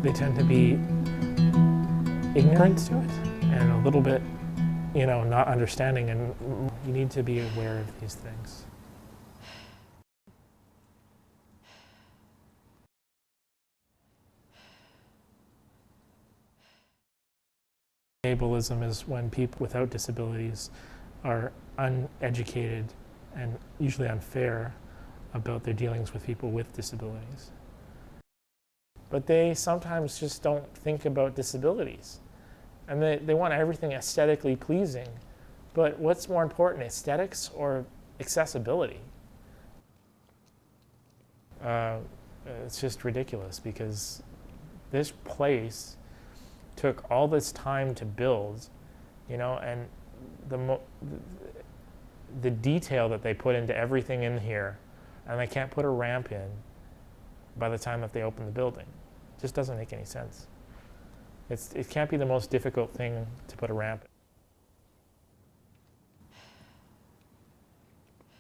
They tend to be ignorant to it and a little bit, not understanding, and you need to be aware of these things. Ableism is when people without disabilities are uneducated and usually unfair about their dealings with people with disabilities. But they sometimes just don't think about disabilities. And they want everything aesthetically pleasing. But what's more important, aesthetics or accessibility? It's just ridiculous because this place took all this time to build, and the detail that they put into everything in here, and they can't put a ramp in by the time that they open the building. It just doesn't make any sense. It can't be the most difficult thing to put a ramp in.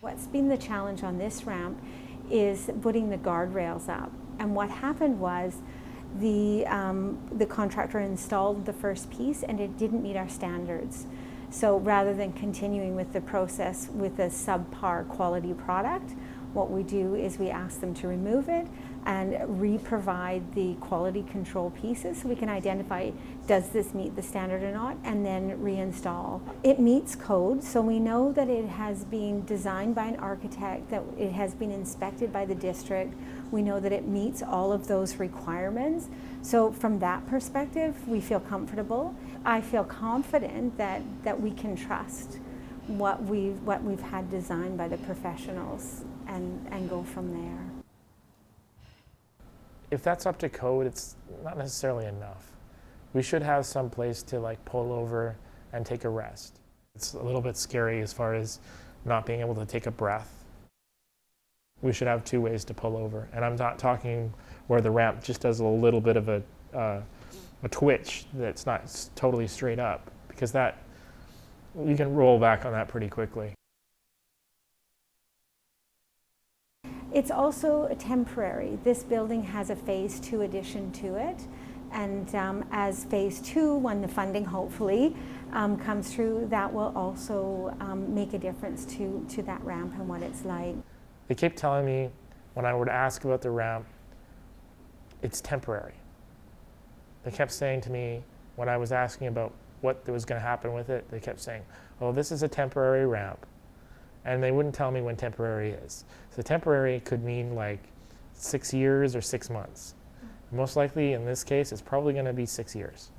What's been the challenge on this ramp is putting the guardrails up. And what happened was the contractor installed the first piece and it didn't meet our standards. So rather than continuing with the process with a subpar quality product, what we do is we ask them to remove it and re-provide the quality control pieces so we can identify, does this meet the standard or not, and then reinstall. It meets code, so we know that it has been designed by an architect, that it has been inspected by the district. We know that it meets all of those requirements. So from that perspective, we feel comfortable. I feel confident that we can trust what we've had designed by the professionals and go from there. If that's up to code, it's not necessarily enough. We should have some place to pull over and take a rest. It's a little bit scary as far as not being able to take a breath. We should have two ways to pull over. And I'm not talking where the ramp just does a little bit of a twitch that's not totally straight up, because that, you can roll back on that pretty quickly. It's also temporary. This building has a phase 2 addition to it, and as phase 2, when the funding hopefully comes through, that will also make a difference to that ramp and what it's like. They keep telling me when I would ask about the ramp, it's temporary. They kept saying to me when I was asking about what was going to happen with it, they kept saying, oh, this is a temporary ramp. And they wouldn't tell me when temporary is. So temporary could mean 6 years or 6 months. Most likely in this case, it's probably going to be 6 years.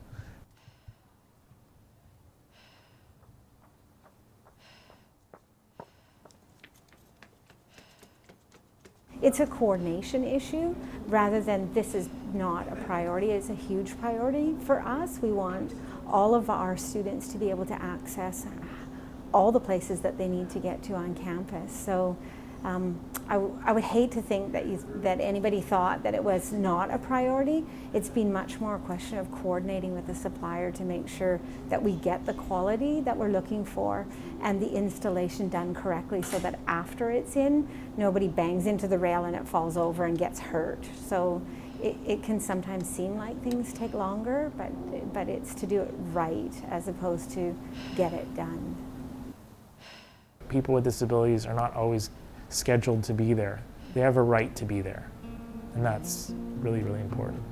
It's a coordination issue rather than this is not a priority. It's a huge priority for us. We want all of our students to be able to access all the places that they need to get to on campus. So I would hate to think that anybody thought that it was not a priority. It's been much more a question of coordinating with the supplier to make sure that we get the quality that we're looking for and the installation done correctly so that after it's in, nobody bangs into the rail and it falls over and gets hurt. So it can sometimes seem like things take longer, but it's to do it right as opposed to get it done. People with disabilities are not always scheduled to be there. They have a right to be there, and that's really, really important.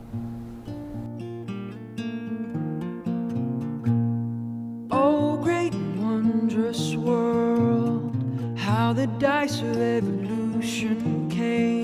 Oh, great and wondrous world, how the dice of evolution came